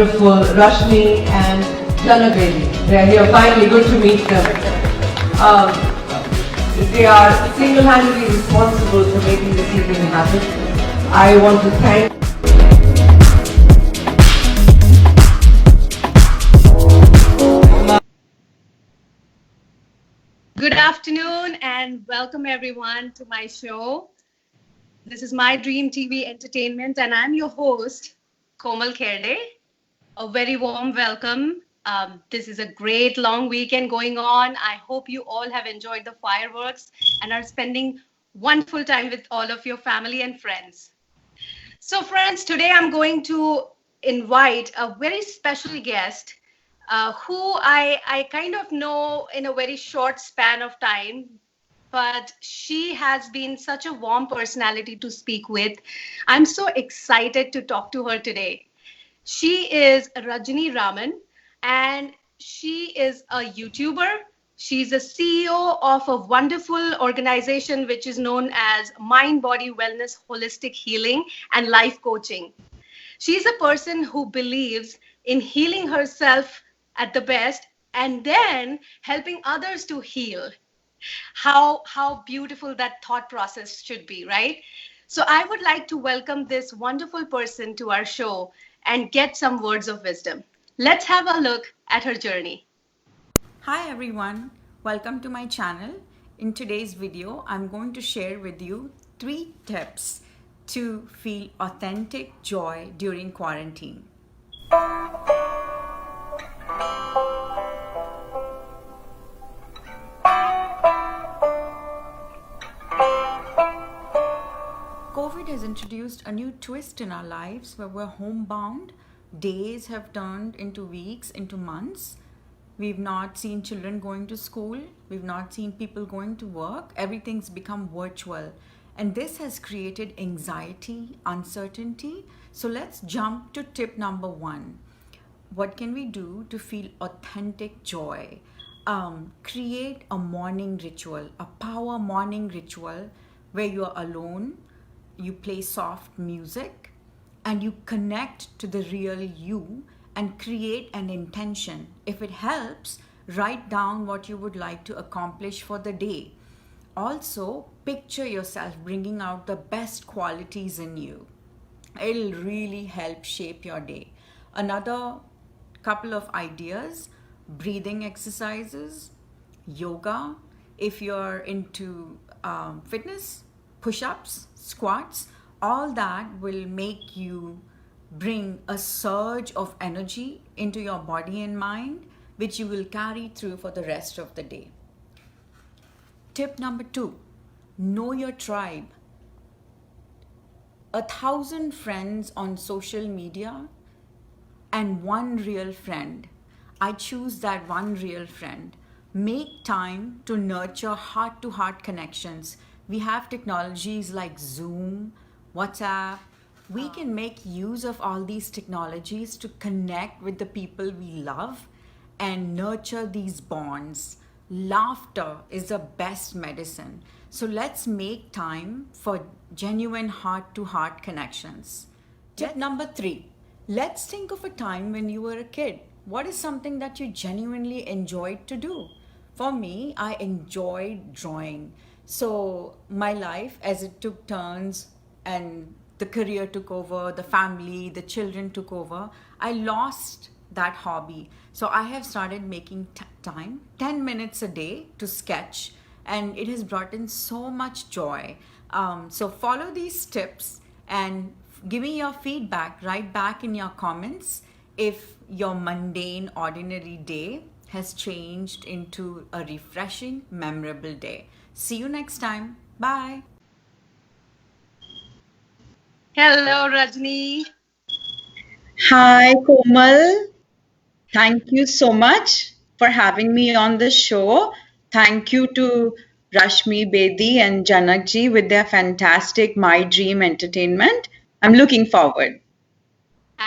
wonderful Rajni and Janak. They are here finally. Good to meet them. They are single-handedly responsible for making this evening happen. I want to thank Good afternoon and welcome everyone to my show. This is My Dream TV Entertainment and I'm your host, Komal Kherde. A very warm welcome. This is a great long weekend going on. I hope you all have enjoyed the fireworks and are spending wonderful time with all of your family and friends. So friends, today I'm going to invite a very special guest who I kind of know in a very short span of time, but she has been such a warm personality to speak with. I'm so excited to talk to her today. She is Rajni Raman and she is a YouTuber. She's a CEO of a wonderful organization which is known as Mind Body Wellness Holistic Healing and Life Coaching. She's a person who believes in healing herself at the best and then helping others to heal. How beautiful that thought process should be, right? So I would like to welcome this wonderful person to our show and get some words of wisdom. Let's have a look at her journey. Hi everyone, welcome to my channel. In today's video, I'm going to share with you 3 tips to feel authentic joy during quarantine. COVID has introduced a new twist in our lives where we're homebound. Days have turned into weeks, into months. We've not seen children going to school. We've not seen people going to work. Everything's become virtual. And this has created anxiety, uncertainty. So let's jump to tip number 1. What can we do to feel authentic joy? Create a morning ritual, a power morning ritual where you're alone, you play soft music, and you connect to the real you and create an intention. If it helps, write down what you would like to accomplish for the day. Also, picture yourself bringing out the best qualities in you. It'll really help shape your day. Another couple of ideas: breathing exercises, yoga. If you're into fitness, push-ups, squats, all that will make you bring a surge of energy into your body and mind, which you will carry through for the rest of the day. Tip number 2, know your tribe. 1,000 friends on social media and one real friend. I choose that one real friend. Make time to nurture heart-to-heart connections. We have technologies like Zoom, WhatsApp. We can make use of all these technologies to connect with the people we love and nurture these bonds. Laughter is the best medicine. So let's make time for genuine heart-to-heart connections. Tip number 3, let's think of a time when you were a kid. What is something that you genuinely enjoyed to do? For me, I enjoyed drawing. So my life, as it took turns and the career took over, the family, the children took over, I lost that hobby. So I have started making time, 10 minutes a day, to sketch, and it has brought in so much joy. So follow these tips and give me your feedback right back in your comments if your mundane, ordinary day has changed into a refreshing, memorable day. See you next time. Bye. Hello, Rajni. Hi, Komal. Thank you so much for having me on the show. Thank you to Rashmi Bedi and Janakji with their fantastic My Dream Entertainment. I'm looking forward.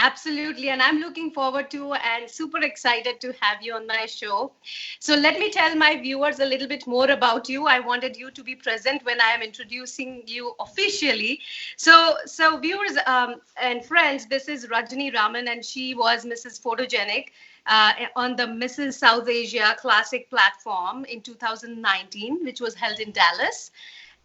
Absolutely. And I'm looking forward to and super excited to have you on my show. So let me tell my viewers a little bit more about you. I wanted you to be present when I am introducing you officially. So viewers and friends, this is Rajni Raman, and she was Mrs. Photogenic on the Mrs.South Asia Classic platform in 2019, which was held in Dallas.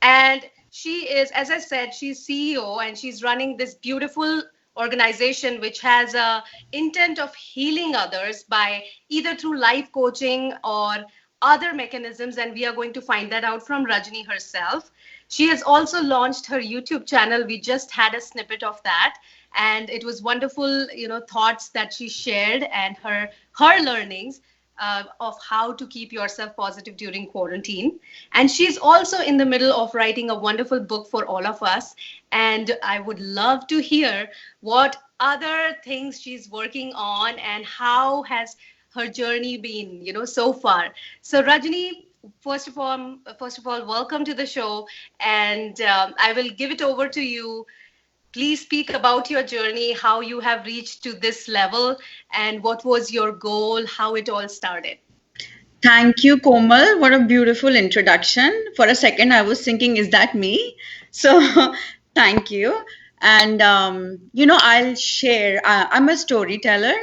And she is, as I said, she's CEO and she's running this beautiful organization which has a intent of healing others by either through life coaching or other mechanisms, and we are going to find that out from Rajni herself. She has also launched her YouTube channel. We just had a snippet of that, and it was wonderful, thoughts that she shared and her learnings of how to keep yourself positive during quarantine. And she's also in the middle of writing a wonderful book for all of us. And I would love to hear what other things she's working on and how has her journey been, so far. So Rajni, first of all, welcome to the show, and I will give it over to you. Please speak about your journey, how you have reached to this level, and what was your goal, how it all started. Thank you, Komal. What a beautiful introduction. For a second, I was thinking, is that me? So, thank you. And, I'll share, I'm a storyteller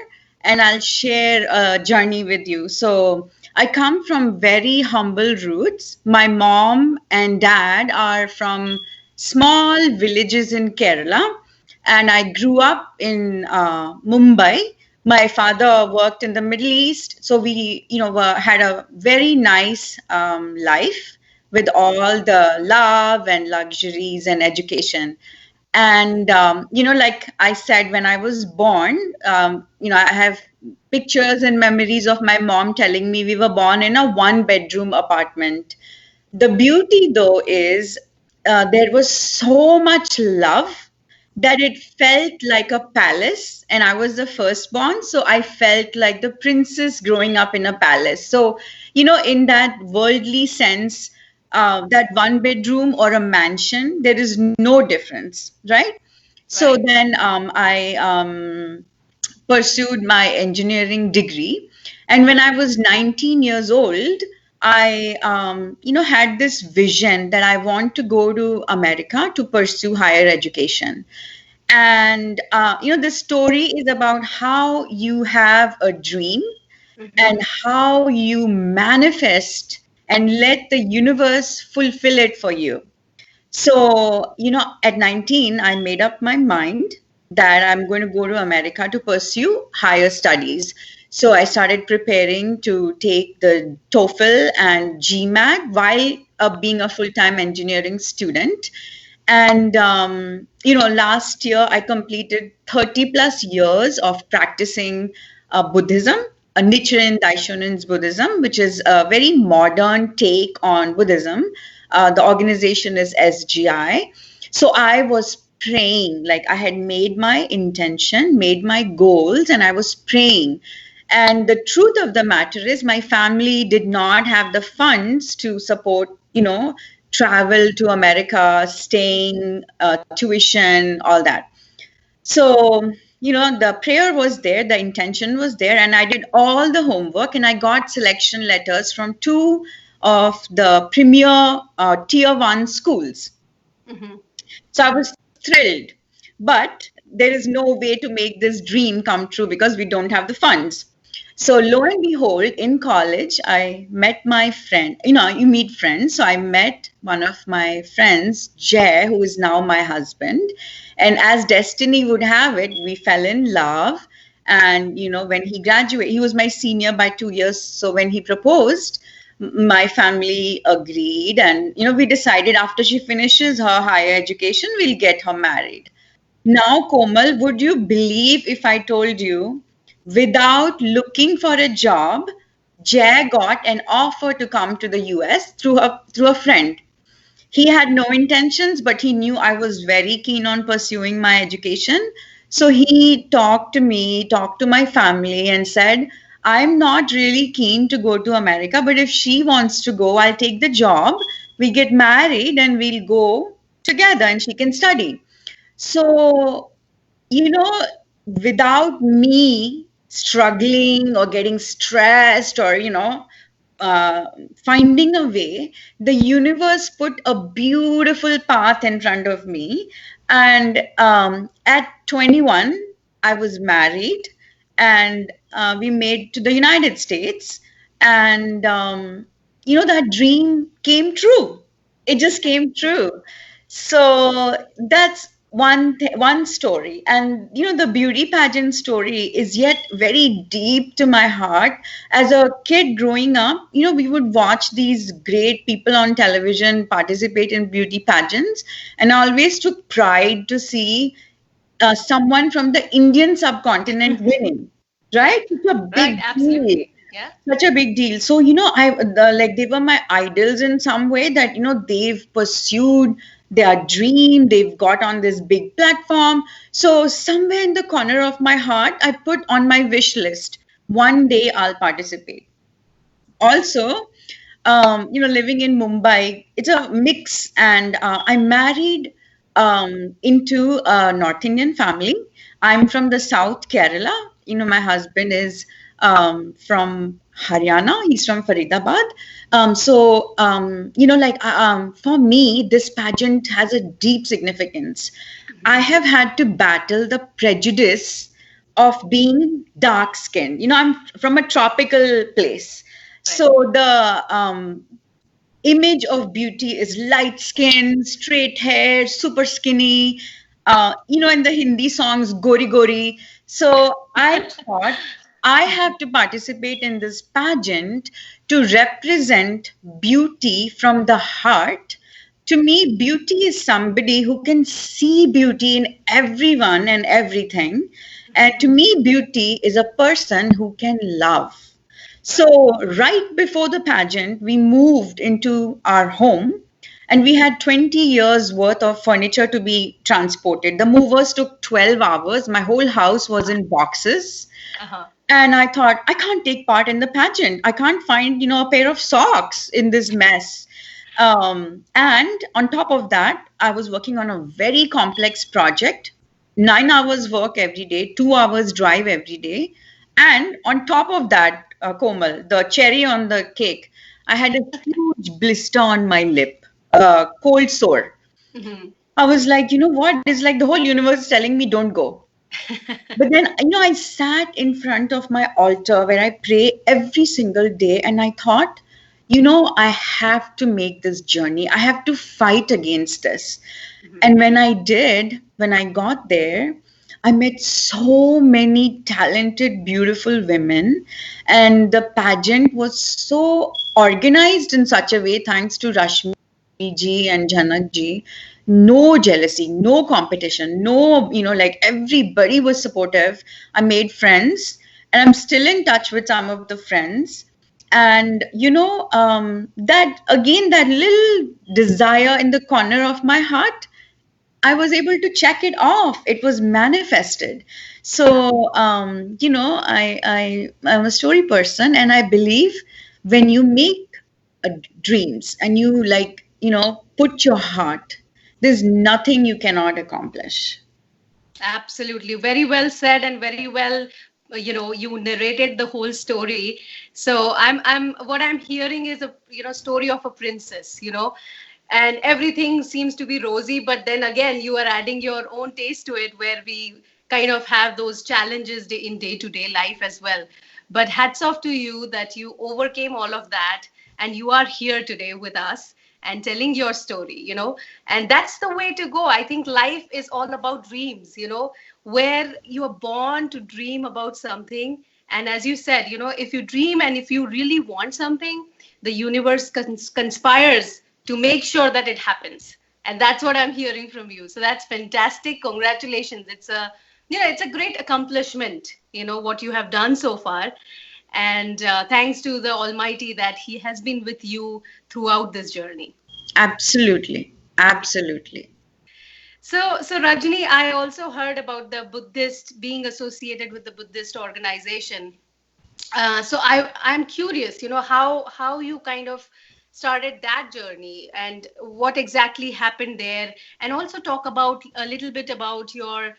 and I'll share a journey with you. So, I come from very humble roots. My mom and dad are from small villages in Kerala, and I grew up in Mumbai. My father worked in the Middle East, so we, had a very nice life with all the love and luxuries and education. And like I said, when I was born, I have pictures and memories of my mom telling me we were born in a one-bedroom apartment. The beauty, though, is there was so much love that it felt like a palace, and I was the firstborn, so I felt like the princess growing up in a palace. So, in that worldly sense, that one bedroom or a mansion, there is no difference, right? So Right. then I pursued my engineering degree. And when I was 19 years old, I, had this vision that I want to go to America to pursue higher education. And, the story is about how you have a dream Mhm. and how you manifest and let the universe fulfill it for you. So, at 19, I made up my mind that I'm going to go to America to pursue higher studies. So I started preparing to take the TOEFL and GMAT while being a full-time engineering student. And, last year I completed 30 plus years of practicing Buddhism, Nichiren Daishonin's Buddhism, which is a very modern take on Buddhism. The organization is SGI. So I was praying, like I had made my intention, made my goals, and I was praying. And the truth of the matter is, my family did not have the funds to support, travel to America, staying, tuition, all that. So, the prayer was there, the intention was there, and I did all the homework and I got selection letters from two of the premier tier 1 schools. Mhm. So I was thrilled. But there is no way to make this dream come true because we don't have the funds. So lo and behold, in college, I met my friend. You meet friends. So I met one of my friends, Jay, who is now my husband. And as destiny would have it, we fell in love. And, when he graduated, he was my senior by 2 years. So when he proposed, my family agreed. And, we decided after she finishes her higher education, we'll get her married. Now, Komal, would you believe if I told you, without looking for a job, Jay got an offer to come to the US through a friend. He had no intentions, but he knew I was very keen on pursuing my education. So he talked to me, talked to my family, and said, I'm not really keen to go to America, but if she wants to go, I'll take the job. We get married and we'll go together and she can study. So, you know, without me struggling or getting stressed or, uh, finding a way, the universe put a beautiful path in front of me. And at 21, I was married, and we made to the United States. And, that dream came true. It just came true. So that's one story. And the beauty pageant story is yet very deep to my heart. As a kid growing up, we would watch these great people on television participate in beauty pageants, and I always took pride to see someone from the Indian subcontinent winning. Right? It's a Right, big deal. absolutely. Yeah. Such a big deal. So, like they were my idols in some way, that, they've pursued their dream, they've got on this big platform. So, somewhere in the corner of my heart, I put on my wish list, one day I'll participate. Also, living in Mumbai, it's a mix, and I married into a North Indian family. I'm from the South Kerala. My husband is from Haryana. He's from Faridabad. For me, this pageant has a deep significance. I have had to battle the prejudice of being dark skinned. I'm from a tropical place. Right. So the image of beauty is light skin, straight hair, super skinny, in the Hindi songs, Gori Gori. So I thought I have to participate in this pageant to represent beauty from the heart. To me, beauty is somebody who can see beauty in everyone and everything. And to me, beauty is a person who can love. Right. So, right before the pageant, we moved into our home, and we had 20 years worth of furniture to be transported. The movers took 12 hours. My whole house was in boxes. Uh-huh. And I thought, I can't take part in the pageant. I can't find, a pair of socks in this mess. And on top of that, I was working on a very complex project, 9 hours work every day, 2 hours drive every day. And on top of that, Komal, the cherry on the cake, I had a huge blister on my lip, cold sore. Mhm. I was like, you know what? It's like the whole universe is telling me, don't go. But then, I sat in front of my altar where I pray every single day, and I thought, I have to make this journey. I have to fight against this. Mhm. And when I got there, I met so many talented, beautiful women, and the pageant was so organized in such a way, thanks to Rashmi ji and Janak ji. No jealousy, no competition, no, like everybody was supportive. I made friends, and I'm still in touch with some of the friends. And, that again, that little desire in the corner of my heart, I was able to check it off. It was manifested. So, I'm a story person, and I believe when you make dreams and you, like, put your heart, there's nothing you cannot accomplish. Absolutely. Very well said and very well, you narrated the whole story. So what I'm hearing is a, story of a princess, and everything seems to be rosy, but then again, you are adding your own taste to it where we kind of have those challenges in day-to-day life as well. But hats off to you that you overcame all of that and you are here today with us and telling your story, and that's the way to go. I think life is all about dreams, where you are born to dream about something. And as you said, if you dream and if you really want something, the universe conspires to make sure that it happens. And that's what I'm hearing from you. So that's fantastic. Congratulations. It's a great accomplishment, what you have done so far. And thanks to the Almighty that He has been with you throughout this journey. Absolutely. Absolutely. So Rajni, I also heard about the Buddhist being associated with the Buddhist organization. So I'm curious, how you kind of started that journey and what exactly happened there, and also talk about a little bit about your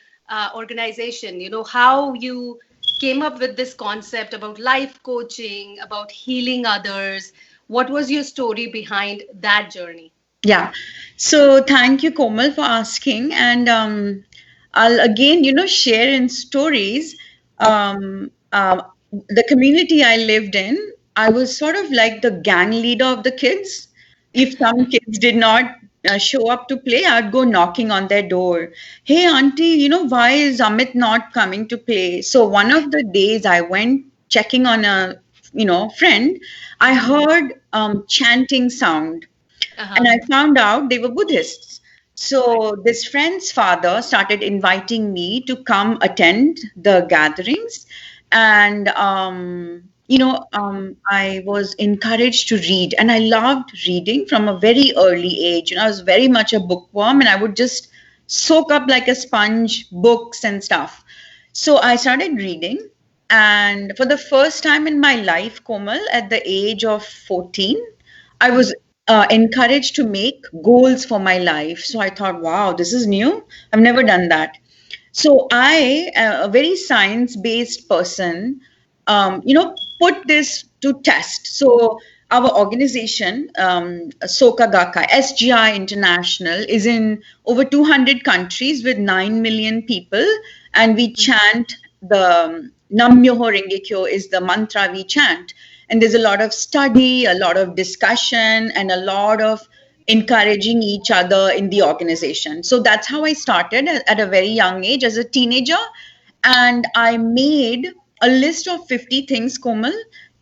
organization. You know, how you came up with this concept about life coaching, about healing others. What was your story behind that journey? Yeah. So thank you, Komal, for asking. And I'll again, share in stories. Um, uh, the community I lived in, I was sort of like the gang leader of the kids. If some kids did not show up to play, I'd go knocking on their door. Hey, auntie, why is Amit not coming to play? So one of the days I went checking on a, friend, I heard chanting sound, and Uh-huh. I found out they were Buddhists. So this friend's father started inviting me to come attend the gatherings, and I was encouraged to read, and I loved reading from a very early age. I was very much a bookworm, and I would just soak up like a sponge books and stuff. So I started reading, and for the first time in my life, Komal, at the age of 14, I was encouraged to make goals for my life. So I thought, wow, this is new. I've never done that. So I, a very science-based person, put this to test. So our organization, Soka Gakkai, SGI International, is in over 200 countries with 9 million people, and we chant the Nam Myoho Renge Kyo is the mantra we chant. And there's a lot of study, a lot of discussion, and a lot of encouraging each other in the organization. So that's how I started at a very young age as a teenager. And I made a list of 50 things, Komal,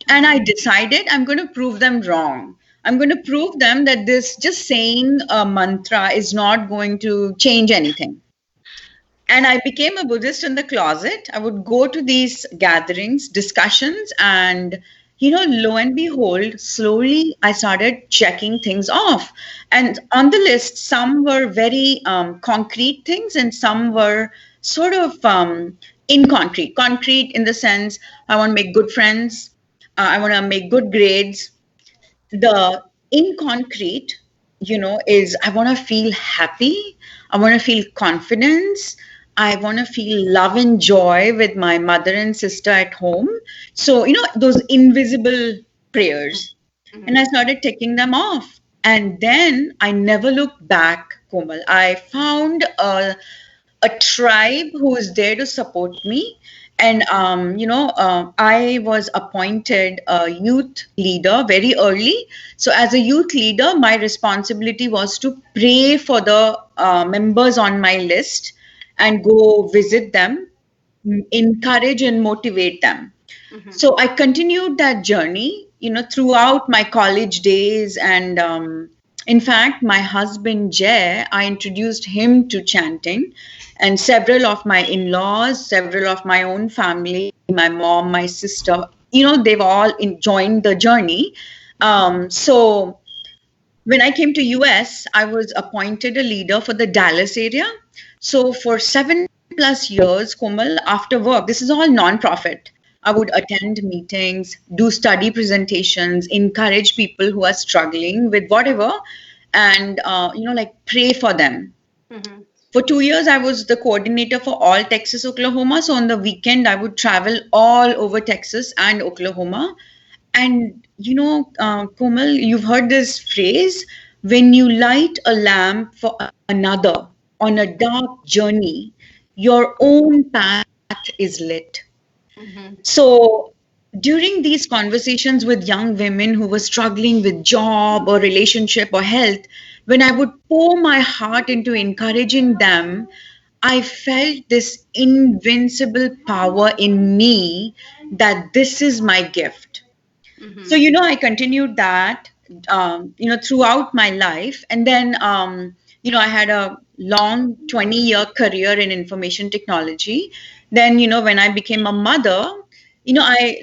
and I decided I'm going to prove them wrong. I'm going to prove them that this just saying a mantra is not going to change anything. And I became a Buddhist in the closet. I would go to these gatherings, discussions, and lo and behold, slowly I started checking things off. And on the list, some were very concrete things, and some were sort of inconcrete. Concrete in the sense I want to make good friends, I want to make good grades. The in concrete, is I want to feel happy, I want to feel confidence, I want to feel love and joy with my mother and sister at home. So those invisible prayers, and I started taking them off, and then I never looked back, Komal. I found a tribe who was there to support me. And, I was appointed a youth leader very early. So, as a youth leader, my responsibility was to pray for the members on my list and go visit them, encourage and motivate them. So, I continued that journey, throughout my college days. And in fact, my husband, Jay, I introduced him to chanting. And several of my in-laws, several of my own family, my mom, my sister, they've all joined the journey. So when I came to US, I was appointed a leader for the Dallas area. So for 7+ years, Komal, after work, this is all non-profit. I would attend meetings, do study presentations, encourage people who are struggling with whatever, and pray for them. Mm-hmm. For 2 years, I was the coordinator for all Texas, Oklahoma. So on the weekend, I would travel all over Texas and Oklahoma. And Komal, you've heard this phrase: when you light a lamp for another on a dark journey, your own path is lit. Mm-hmm. So during these conversations with young women who were struggling with job or relationship or health, when I would pour my heart into encouraging them, I felt this invincible power in me that this is my gift. Mm-hmm. So, I continued that, throughout my life. And then, I had a long 20-year career in information technology. Then, when I became a mother, I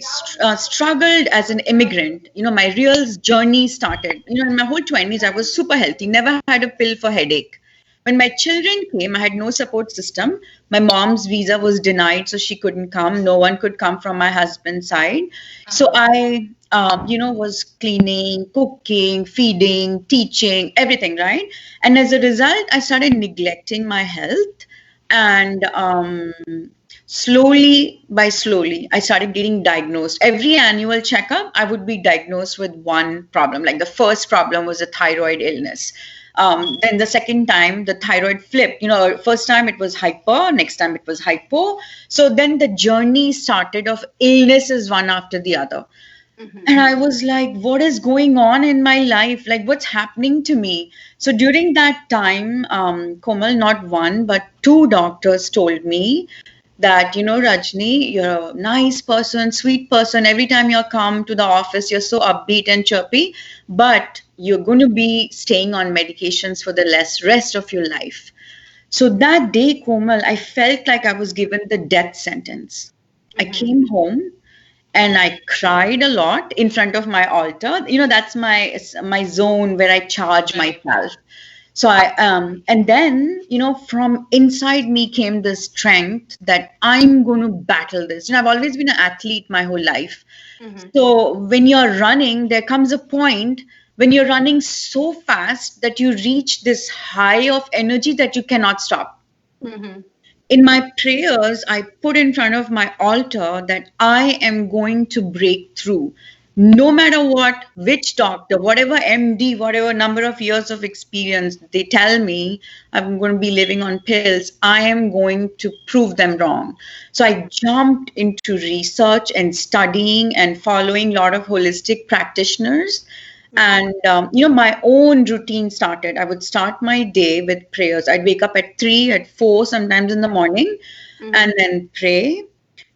struggled as an immigrant. My real journey started. In my whole 20s, I was super healthy, never had a pill for headache. When my children came, I had no support system. My mom's visa was denied, so she couldn't come. No one could come from my husband's side. So I, was cleaning, cooking, feeding, teaching, everything, right? And as a result, I started neglecting my health. And slowly by slowly, I started getting diagnosed. Every annual checkup, I would be diagnosed with one problem. Like the first problem was a thyroid illness. Then the second time, the thyroid flipped. First time it was hyper, next time it was hypo. So then the journey started of illnesses one after the other. And I was like, what is going on in my life? Like, what's happening to me? So during that time, Komal, not one, but two doctors told me that, Rajni, you're a nice person, sweet person. Every time you come to the office, you're so upbeat and chirpy, but you're going to be staying on medications for the rest of your life. So that day, Komal, I felt like I was given the death sentence. I came home and I cried a lot in front of my altar. That's my zone where I charge myself. So and then, from inside me came the strength that I'm going to battle this. I've always been an athlete my whole life. So when you're running, there comes a point when you're running so fast that you reach this high of energy that you cannot stop. In my prayers, I put in front of my altar that I am going to break through. No matter what, which doctor, whatever MD, whatever number of years of experience they tell me I'm going to be living on pills, I am going to prove them wrong. So I jumped into research and studying and following a lot of holistic practitioners. And, my own routine started. I would start my day with prayers. I'd wake up at 3, at 4, sometimes in the morning, and then pray,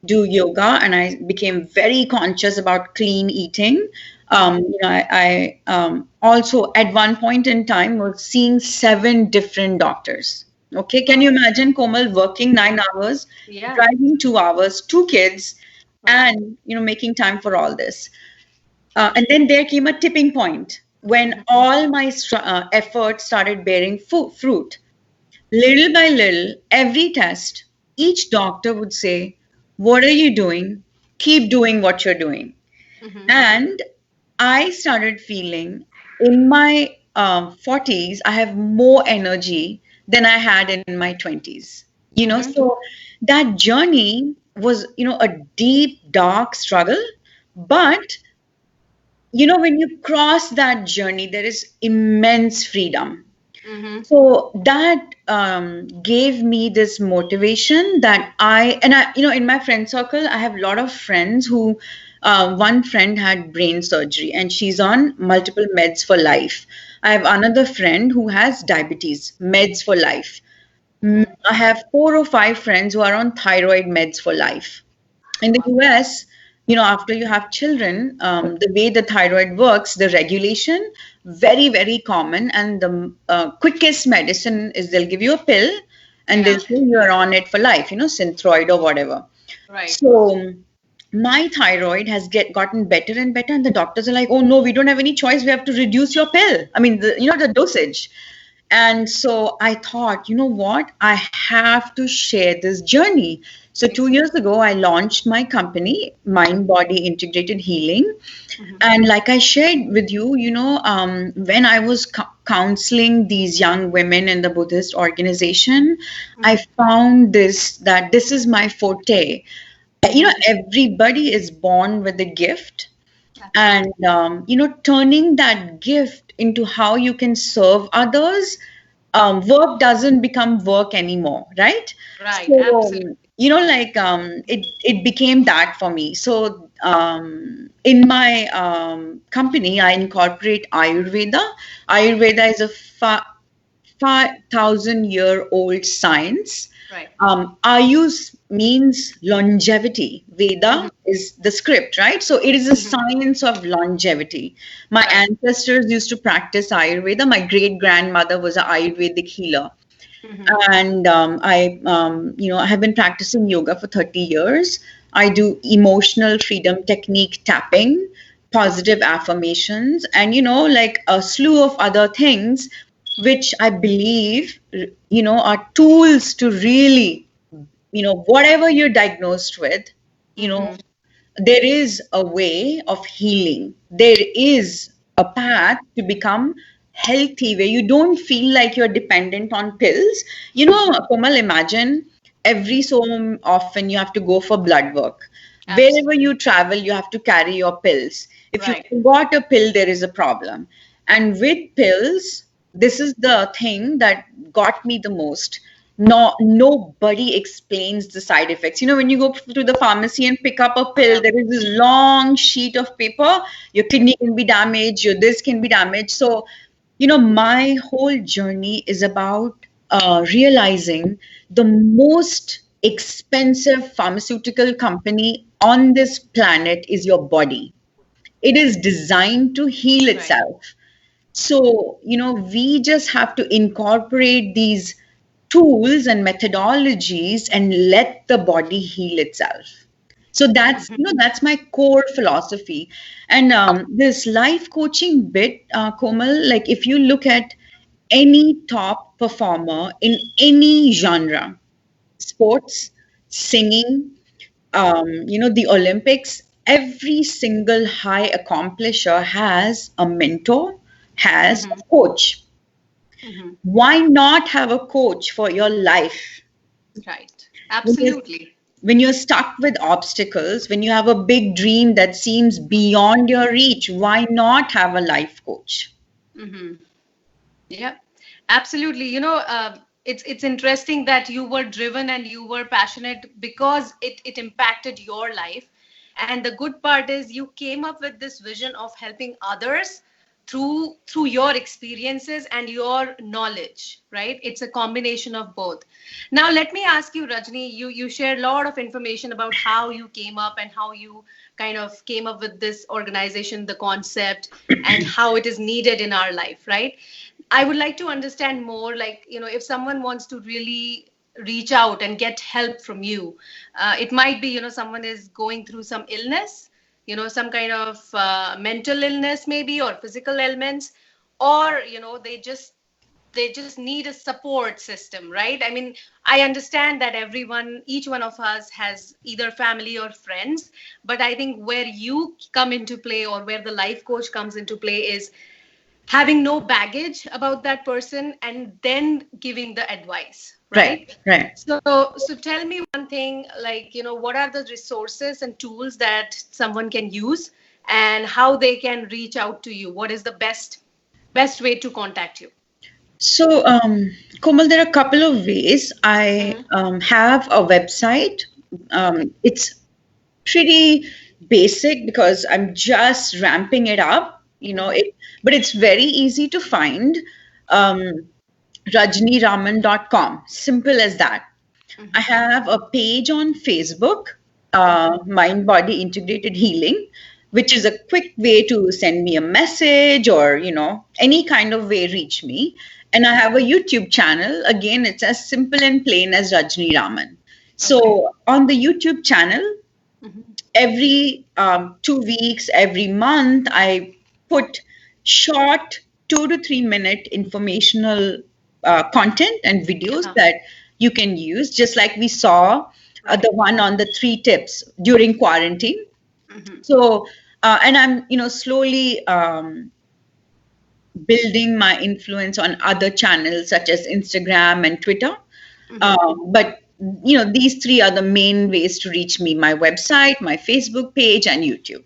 do yoga. And I became very conscious about clean eating. I also, at one point in time, was seeing 7 different doctors. Okay. Can you imagine, Komal, working 9 hours, driving 2 hours, 2 kids, and, making time for all this? And then there came a tipping point when all my efforts started bearing fruit. Little by little, every test, each doctor would say, what are you doing? Keep doing what you're doing. And I started feeling in my 40s, I have more energy than I had in my 20s. So that journey was, a deep, dark struggle. But when you cross that journey, there is immense freedom. So that gave me this motivation that in my friend circle, I have a lot of friends who, one friend had brain surgery and she's on multiple meds for life. I have another friend who has diabetes, meds for life. I have 4 or 5 friends who are on thyroid meds for life. In the US, after you have children, the way the thyroid works, the regulation, very, very common. And the quickest medicine is they'll give you a pill and they'll say you're on it for life, Synthroid or whatever. Right. So my thyroid has gotten better and better. And the doctors are like, oh, no, we don't have any choice. We have to reduce your pill. I mean, the dosage. And so I thought, you know what? I have to share this journey. So 2 years ago, I launched my company, Mind Body Integrated Healing. And like I shared with you, when I was counseling these young women in the Buddhist organization, I found that this is my forte. Everybody is born with a gift. And, turning that gift into how you can serve others, work doesn't become work anymore, right? Right, So, absolutely. it became that for me. So, in my company, I incorporate Ayurveda. Ayurveda is a 5,000-year-old science. Right. Ayush means longevity. Veda is the script, right? So it is a science of longevity. My ancestors used to practice Ayurveda. My great grandmother was an Ayurvedic healer. And I have been practicing yoga for 30 years. I do emotional freedom technique tapping, positive affirmations, and, like a slew of other things, which I believe, are tools to really, whatever you're diagnosed with, there is a way of healing. There is a path to become healthy, where you don't feel like you're dependent on pills. You know, Komal, imagine every so often you have to go for blood work. Wherever you travel, you have to carry your pills. If you Right. forgot a pill, there is a problem. And with pills, this is the thing that got me the most. No, nobody explains the side effects. You know, when you go to the pharmacy and pick up a pill, Yeah. there is this long sheet of paper. Your kidney can be damaged, your this can be damaged. So, you know, my whole journey is about realizing the most expensive pharmaceutical company on this planet is your body. It is designed to heal Right. itself. So, you know, we just have to incorporate these tools and methodologies and let the body heal itself. So that's, you know, that's my core philosophy. And this life coaching bit, Komal, like if you look at any top performer in any genre, sports, singing, you know, the Olympics, every single high accomplisher has a mentor, has a coach. Why not have a coach for your life? Right. When you're, Absolutely. when you're stuck with obstacles, when you have a big dream that seems beyond your reach, why not have a life coach? Yeah, absolutely. It's interesting that you were driven and you were passionate because it impacted your life. And the good part is you came up with this vision of helping others through your experiences and your knowledge, right? It's a combination of both. Now let me ask you, Rajni, you shared a lot of information about how you came up and how you kind of came up with this organization, the concept, and how it is needed in our life, right? I would like to understand more, like, if someone wants to really reach out and get help from you, it might be, someone is going through some illness, some kind of mental illness maybe, or physical ailments, or, they just need a support system, right? I mean, I understand that each one of us has either family or friends, but I think where you come into play, or where the life coach comes into play, is having no baggage about that person and then giving the advice, Right, right? right. So tell me one thing, like, what are the resources and tools that someone can use, and how they can reach out to you? What is the best way to contact you? So, Komal, there are a couple of ways. I have a website. It's pretty basic because I'm just ramping it up, but it's very easy to find. Um, rajniraman.com, simple as that. I have a page on Facebook, Mind Body Integrated Healing, which is a quick way to send me a message or, any kind of way reach me. And I have a YouTube channel. Again, it's as simple and plain as Rajni Raman. So on the YouTube channel, every 2 weeks, every month, I put short 2 to 3 minute informational content and videos that you can use, just like we saw the one on the 3 tips during quarantine. So, and I'm, slowly building my influence on other channels such as Instagram and Twitter. But these three are the main ways to reach me: my website, my Facebook page, and YouTube.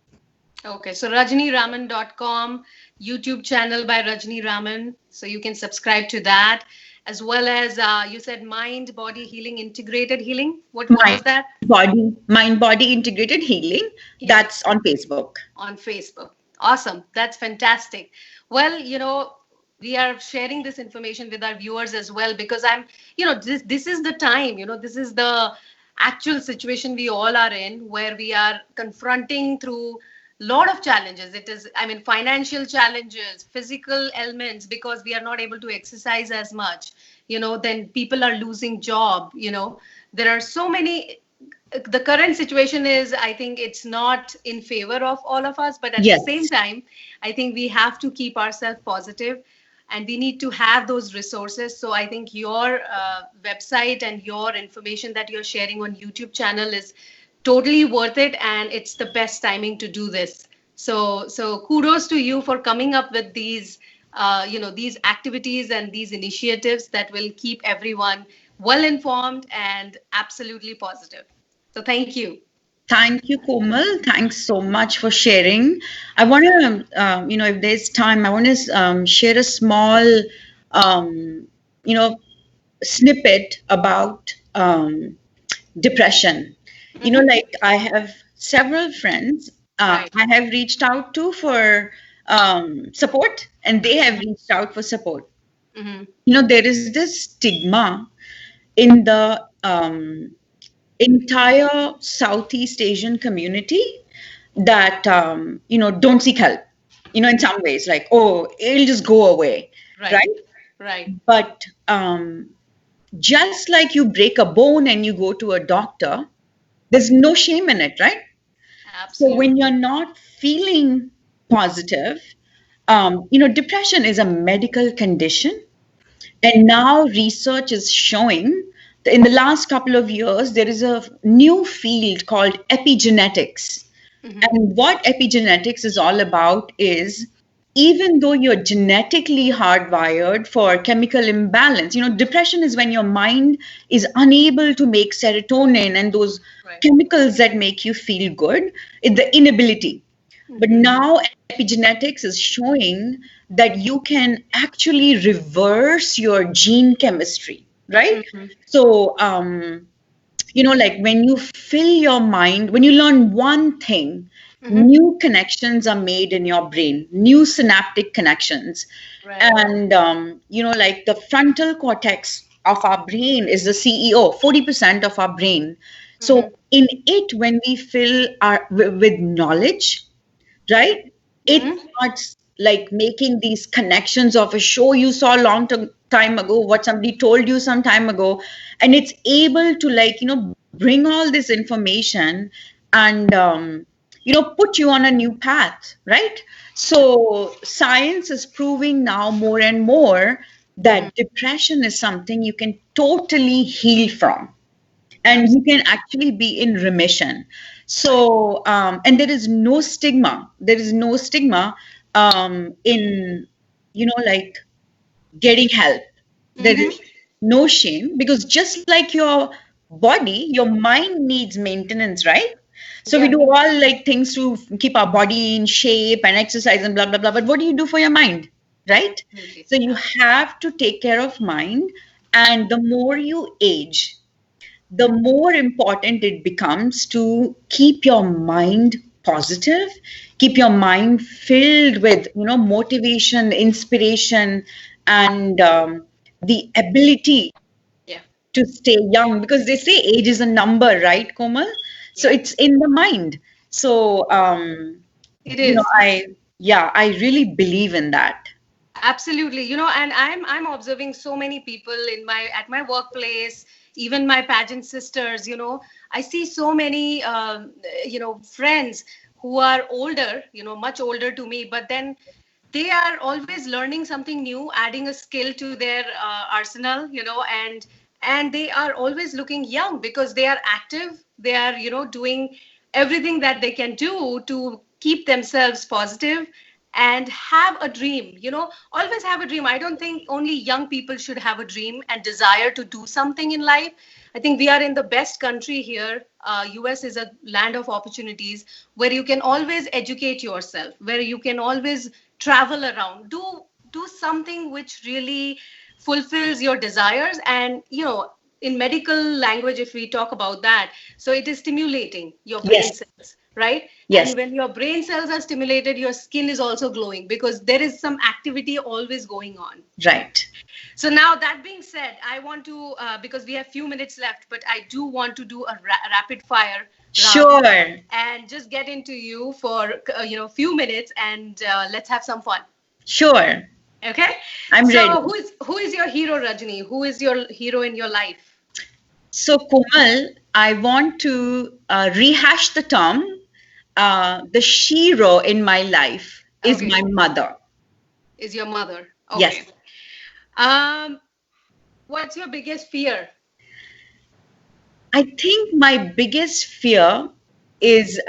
Okay, so rajniraman.com, YouTube channel by Rajni Raman. So you can subscribe to that, as well as you said mind, body healing, integrated healing. What was that? Mind body integrated healing. That's on Facebook. On Facebook. Awesome. That's fantastic. Well, we are sharing this information with our viewers as well, because this is the time, this is the actual situation we all are in, where we are confronting through lot of challenges. It is, I mean, financial challenges, physical ailments, because we are not able to exercise as much, then people are losing job, there are so many. The current situation is, I think, it's not in favor of all of us, but at the same time, I think we have to keep ourselves positive, and we need to have those resources. So I think your website and your information that you're sharing on YouTube channel is totally worth it, and it's the best timing to do this. So kudos to you for coming up with these these activities and these initiatives that will keep everyone well informed and absolutely positive. So thank you. Thank you, Komal. Thanks so much for sharing. I want to, if there's time, I want to share a small, um, you know, snippet about depression. Like I have several friends Right. I have reached out to for support, and they have reached out for support. Hmm. There is this stigma in the entire Southeast Asian community that don't seek help. In some ways, like, oh, it'll just go away, Right. right? Right. But just like you break a bone and you go to a doctor, there's no shame in it, right? So when Absolutely. you're not feeling positive, depression is a medical condition. And now research is showing that in the last couple of years, there is a new field called epigenetics. Hmm. And what epigenetics is all about is even though you're genetically hardwired for chemical imbalance, depression is when your mind is unable to make serotonin and those Right. chemicals that make you feel good, it's the inability. But Hmm. now epigenetics is showing that you can actually reverse your gene chemistry, right? Hmm. So, like when you fill your mind, when you learn one thing, Hmm. new connections are made in your brain, new synaptic connections. Right. And, like the frontal cortex of our brain is the CEO, 40% of our brain. Hmm. So, in it, when we fill with knowledge, right? It Hmm. starts like making these connections of a show you saw a long time ago, what somebody told you some time ago, and it's able to bring all this information and put you on a new path, right? So science is proving now more and more Hmm. that depression is something you can totally heal from and you can Absolutely. actually be in remission. Right. So, and there is no stigma. There is no stigma in, like getting help. There Hmm. is no shame because just like your body, your mind needs maintenance, right? So we Yeah. do all like things to keep our body in shape and exercise and blah, blah, blah. But what do you do for your mind, right? Absolutely. So you Absolutely. have to take care of mind. And the more you age, the more important it becomes to keep your mind positive, keep your mind filled with motivation, inspiration, and the ability Yeah. to stay young, because they say age is a number, right, Komal? So Yeah. it's in the mind. So It is. I really believe in that. Absolutely. And I'm observing so many people in my at my workplace, even my pageant sisters, I see so many friends who are older, much older to me, but then they are always learning something new, adding a skill to their arsenal, and they are always looking young because they are active, they are, doing everything that they can do to keep themselves positive and have a dream, always have a dream. I don't think only young people should have a dream and desire to do something in life. I think we are in the best country here. US is a land of opportunities where you can always educate yourself, where you can always travel around, do something which really fulfills your desires. And in medical language, if we talk about that, so it is stimulating your brain Yes, cells, right? yes, And when your brain cells are stimulated, your skin is also glowing because there is some activity always going on. right. So now that being said, I want to because we have few minutes left, but I do want to do a rapid fire round Sure, and just get into you for few minutes, and let's have some fun. sure. Okay. I'm ready. So who is your hero, Rajni? Who is your hero in your life? So, Komal, I want to rehash the term. The shiro in my life is Okay. my mother. Is your mother? Yes. Okay. Um, what's your biggest fear? I think my biggest fear is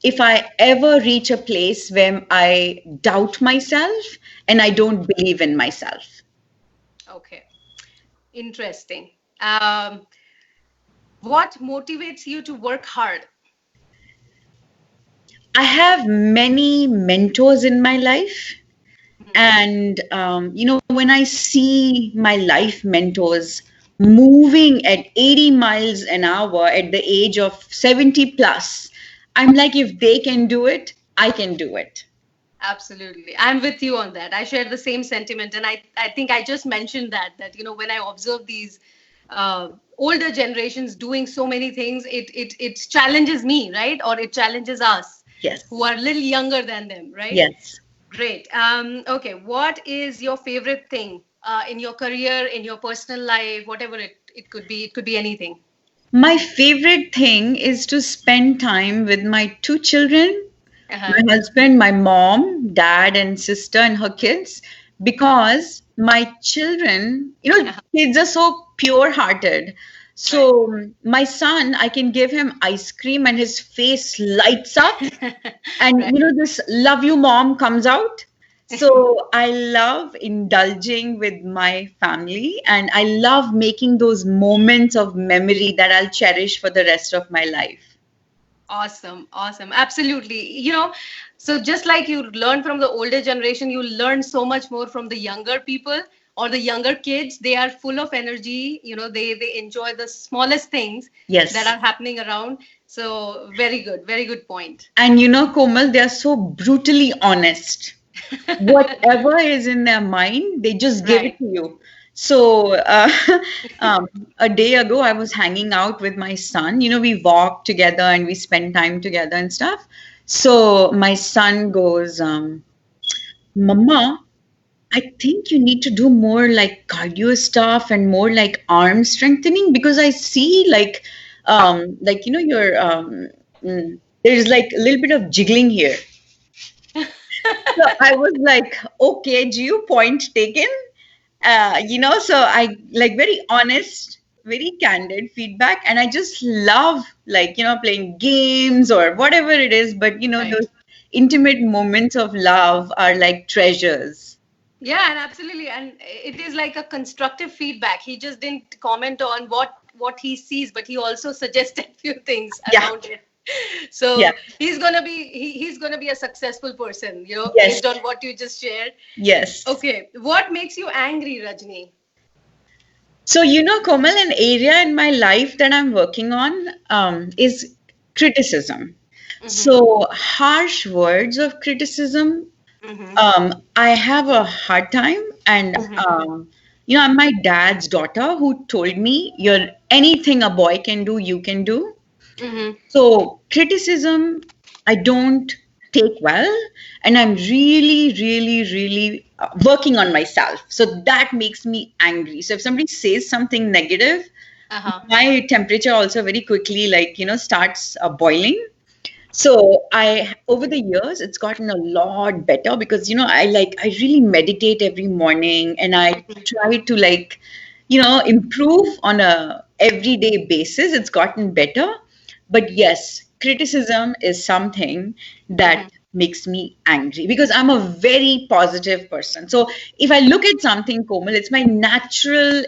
if I ever reach a place where I doubt myself and I don't believe in myself. Okay. Interesting. Um, what motivates you to work hard? I have many mentors in my life. Mhm. And, when I see my life mentors moving at 80 miles an hour at the age of 70 plus, I'm like, if they can do it, I can do it. Absolutely. I'm with you on that. I share the same sentiment. And I think I just mentioned that, when I observe these older generations doing so many things, it challenges me, right? Or it challenges us who Yes. are a little younger than them, right? Yes. Great. Okay. What is your favorite thing in your career, in your personal life, whatever it could be? It could be anything. My favorite thing is to spend time with my two children, Uh-huh. my husband, my mom, dad, and sister, and her kids, because my children, Uh-huh. kids are so pure hearted. Right. So, my son, I can give him ice cream and his face lights up, and Right. this love you mom comes out. So I love indulging with my family, and I love making those moments of memory that I'll cherish for the rest of my life. Awesome, awesome. Absolutely. So just like you learn from the older generation, you learn so much more from the younger people or the younger kids. They are full of energy, they enjoy the smallest things that Yes. are happening around. So very good point. And Komal, they are so brutally honest. Whatever is in their mind, they just give it Right. to you. So, a day ago, I was hanging out with my son. We walk together and we spend time together and stuff. So, my son goes, Mama, I think you need to do more like cardio stuff and more like arm strengthening because I see your there's like a little bit of jiggling here. So I was like, okay, Gio, point taken. So I like very honest, very candid feedback, and I just love playing games or whatever it is. But Right. those intimate moments of love are like treasures. Yeah, and absolutely. And it is like a constructive feedback. He just didn't comment on what he sees, but he also suggested few things Yeah, around it. yeah, So he's gonna be a successful person, yes, based on what you just shared. yes. Okay. What makes you angry, Rajni? So, Komal, an area in my life that I'm working on is criticism. Mm-hmm. So, harsh words of criticism, Mm-hmm. I have a hard time. And, Mm-hmm. I'm my dad's daughter who told me, you're anything a boy can do, you can do. Mm-hmm. So criticism, I don't take well, and I'm really, really, really working on myself. So that makes me angry. So if somebody says something negative, Uh-huh. my temperature also very quickly starts boiling. So over the years, it's gotten a lot better because, I really meditate every morning and I try to improve on a everyday basis. It's gotten better. But yes, criticism is something that Mm-hmm. makes me angry because I'm a very positive person. So if I look at something, Komal, it's my natural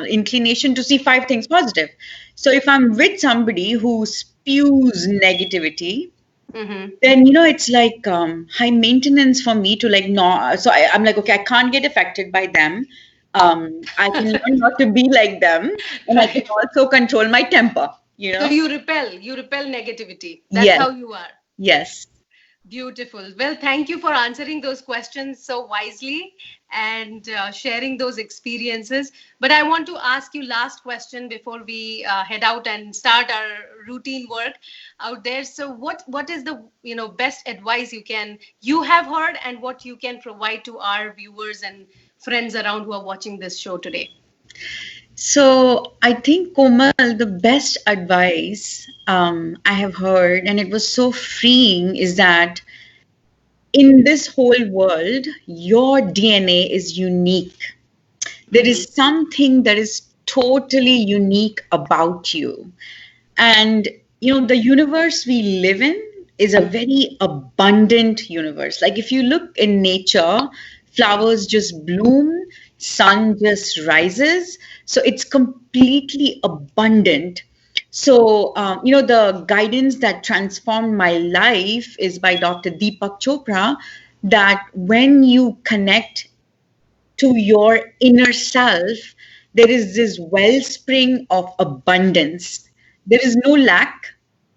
inclination to see five things positive. So if I'm with somebody who spews negativity, Mm-hmm. then it's like high maintenance for me to no. So I'm like, okay, I can't get affected by them. I can learn not to be like them, and I can Right. also control my temper. So you repel negativity. That's Yes, how you are. yes. Beautiful. Well, thank you for answering those questions so wisely and sharing those experiences. But I want to ask you last question before we head out and start our routine work out there. So, what is the best advice you have heard, and what you can provide to our viewers and friends around who are watching this show today? So I think, Komal, the best advice I have heard, and it was so freeing, is that in this whole world, your DNA is unique. There Mm-hmm. is something that is totally unique about you. And, the universe we live in is a very abundant universe. Like if you look in nature, flowers just bloom, sun just rises. So it's completely abundant. So, the guidance that transformed my life is by Dr. Deepak Chopra, that when you connect to your inner self, there is this wellspring of abundance. There is no lack.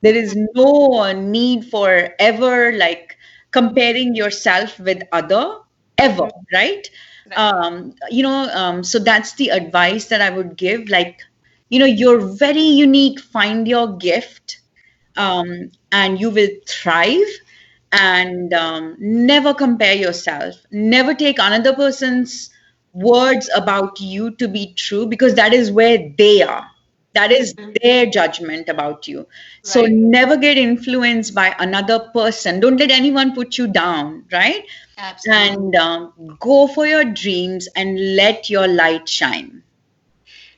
There is no need for ever like comparing yourself with other ever, right? Right. So that's the advice that I would give. Like, you're very unique. Find your gift, and you will thrive. And never compare yourself. Never take another person's words about you to be true, because that is where they are. That is their judgment about you. So Right. never get influenced by another person. Don't let anyone put you down, right? Absolutely. And go for your dreams and let your light shine.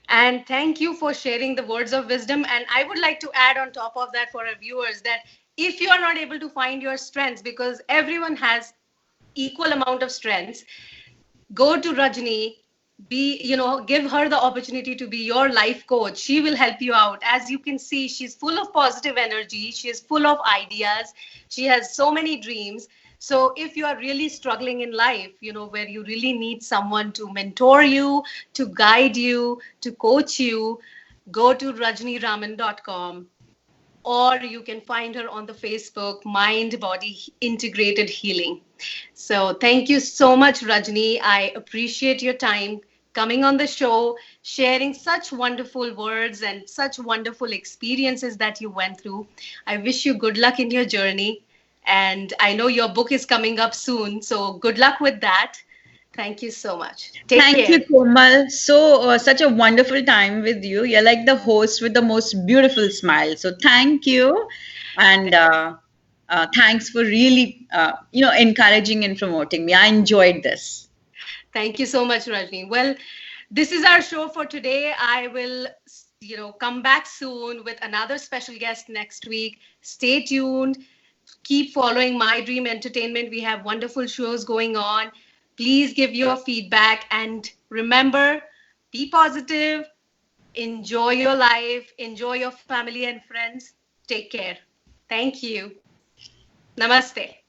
And thank you for sharing the words of wisdom. And I would like to add on top of that for our viewers that if you are not able to find your strengths, because everyone has equal amount of strengths, go to Rajni, give her the opportunity to be your life coach. She will help you out. As you can see, she's full of positive energy, she is full of ideas, she has so many dreams. So if you are really struggling in life, where you really need someone to mentor you, to guide you, to coach you, go to rajniraman.com, or you can find her on the Facebook Mind Body Integrated Healing. So thank you so much, Rajni. I appreciate your time coming on the show, sharing such wonderful words and such wonderful experiences that you went through. I wish you good luck in your journey. And I know your book is coming up soon. So good luck with that. Thank you so much. Take Thank you, care. Komal. Such a wonderful time with you. You're like the host with the most beautiful smile. So thank you, and thanks for really, encouraging and promoting me. I enjoyed this. Thank you so much, Rajni. Well, this is our show for today. I will, come back soon with another special guest next week. Stay tuned. Keep following My Dream Entertainment. We have wonderful shows going on. Please give your feedback and remember, be positive, enjoy your life, enjoy your family and friends. Take care. Thank you. Namaste.